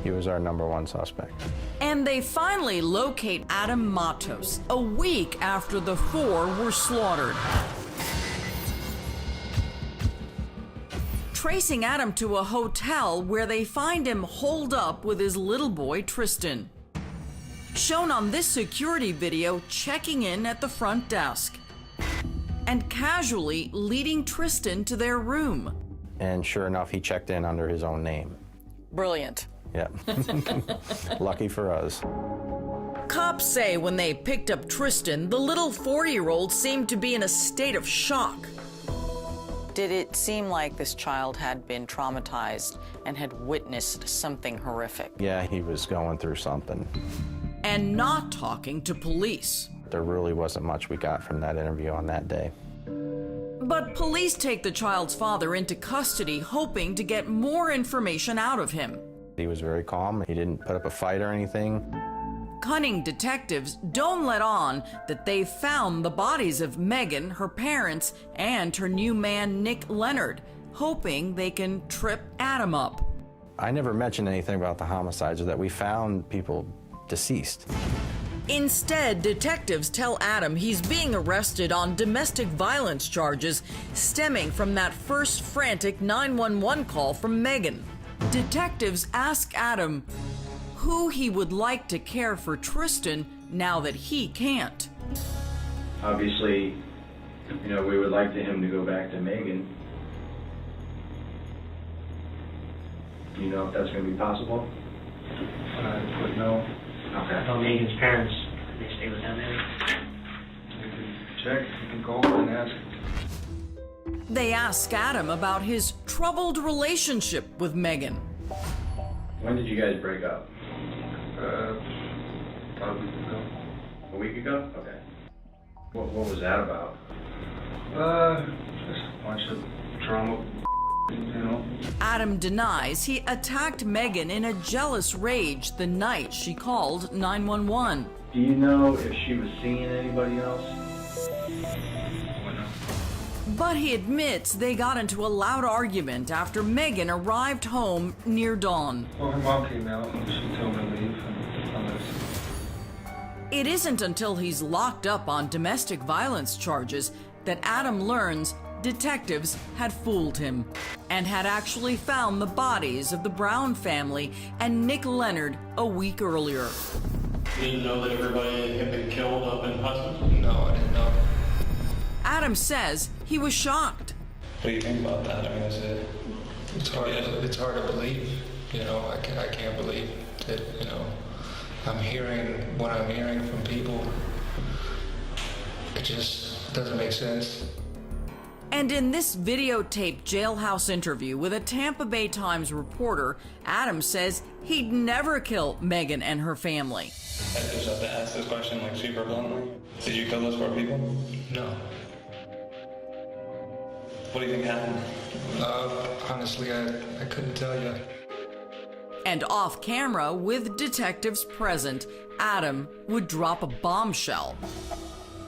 He was our #1 suspect. And they finally locate Adam Matos a week after the 4 were slaughtered. Tracing Adam to a hotel where they find him holed up with his little boy Tristan. Shown on this security video checking in at the front desk and casually leading Tristan to their room. And sure enough, he checked in under his own name. Brilliant. Yeah. Lucky for us. Cops say when they picked up Tristan, the little 4-year-old seemed to be in a state of shock. Did it seem like this child had been traumatized and had witnessed something horrific? Yeah, he was going through something. And not talking to police. There really wasn't much we got from that interview on that day. But police take the child's father into custody, hoping to get more information out of him. He was very calm. He didn't put up a fight or anything. Cunning detectives don't let on that they found the bodies of Megan, her parents, and her new man, Nick Leonard, hoping they can trip Adam up. I never mentioned anything about the homicides or that we found people deceased. Instead, detectives tell Adam he's being arrested on domestic violence charges stemming from that first frantic 911 call from Megan. Detectives ask Adam who he would like to care for Tristan now that he can't. Obviously, we would like him to go back to Megan. Do you know if that's going to be possible? I would know. Okay. About Megan's parents. Can they stay with them maybe? You can check. You can call and ask. They ask Adam about his troubled relationship with Megan. When did you guys break up? About a week ago. A week ago? Okay. What was that about? Just a bunch of drama, Adam denies he attacked Megan in a jealous rage the night she called 911. Do you know if she was seeing anybody else? But he admits they got into a loud argument after Megan arrived home near dawn. Well, her mom came out and she told me to leave and I left. It isn't until he's locked up on domestic violence charges that Adam learns detectives had fooled him and had actually found the bodies of the Brown family and Nick Leonard a week earlier. You didn't know that everybody had been killed up in Hudson? No, I didn't know. Adam says he was shocked. What do you think about that? I mean, It's hard to believe. I can't believe that, I'm hearing what I'm hearing from people. It just doesn't make sense. And in this videotaped jailhouse interview with a Tampa Bay Times reporter, Adam says he'd never kill Megan and her family. I just have to ask this question like super bluntly. Did you kill those 4 people? No. What do you think happened? Honestly, I couldn't tell you. And off camera, with detectives present, Adam would drop a bombshell,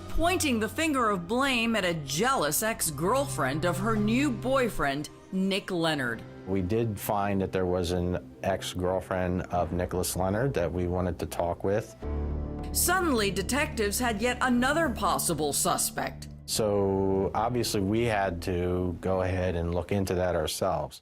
pointing the finger of blame at a jealous ex-girlfriend of her new boyfriend, Nick Leonard. We did find that there was an ex-girlfriend of Nicholas Leonard that we wanted to talk with. Suddenly, detectives had yet another possible suspect. So obviously we had to go ahead and look into that ourselves.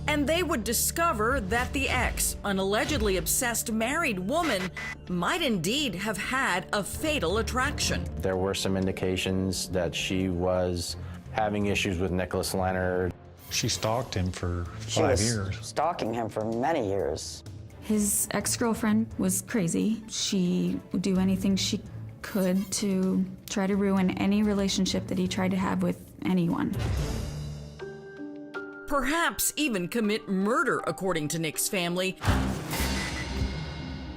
And they would discover that the ex, an allegedly obsessed married woman, might indeed have had a fatal attraction. There were some indications that she was having issues with Nicholas Leonard. She stalked him for She 5 was years. stalking him for many years. His ex-girlfriend was crazy. She would do anything she could to try to ruin any relationship that he tried to have with anyone. Perhaps even commit murder, according to Nick's family,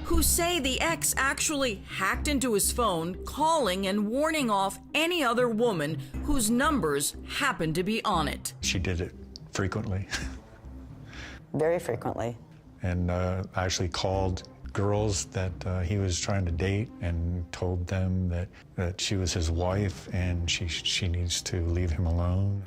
who say the ex actually hacked into his phone, calling and warning off any other woman whose numbers happened to be on it. She did it frequently. Very frequently. And actually called girls that he was trying to date and told them that she was his wife and she needs to leave him alone.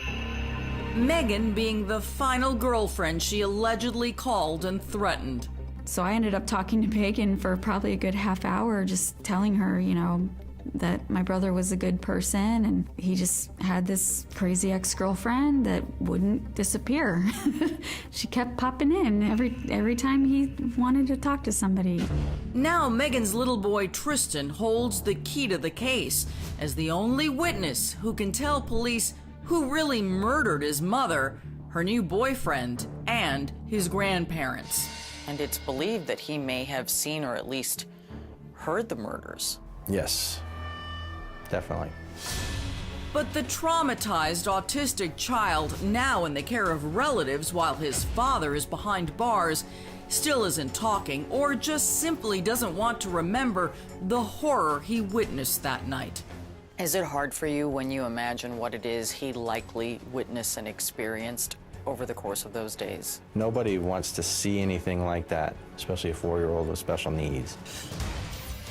Megan being the final girlfriend she allegedly called and threatened. So I ended up talking to Megan for probably a good half hour, just telling her, you know, that my brother was a good person and he just had this crazy ex-girlfriend that wouldn't disappear. She kept popping in every time he wanted to talk to somebody. Now Megan's little boy Tristan holds the key to the case as the only witness who can tell police who really murdered his mother, her new boyfriend, and his grandparents. And it's believed that he may have seen or at least heard the murders. Yes, definitely. But the traumatized autistic child, now in the care of relatives while his father is behind bars, still isn't talking or just simply doesn't want to remember the horror he witnessed that night. Is it hard for you when you imagine what it is he likely witnessed and experienced over the course of those days? Nobody wants to see anything like that, especially a 4-year-old with special needs.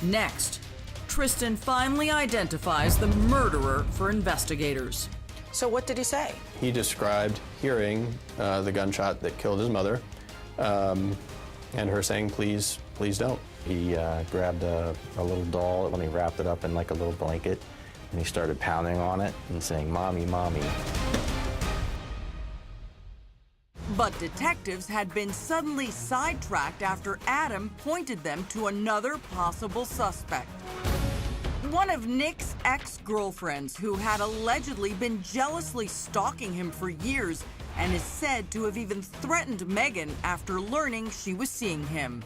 Next, Tristan finally identifies the murderer for investigators. So what did he say? He described hearing the gunshot that killed his mother and her saying, please, please don't. He grabbed a little doll and he wrapped it up in like a little blanket and he started pounding on it and saying, "Mommy, mommy." But detectives had been suddenly sidetracked after Adam pointed them to another possible suspect. One of Nick's ex-girlfriends who had allegedly been jealously stalking him for years and is said to have even threatened Megan after learning she was seeing him.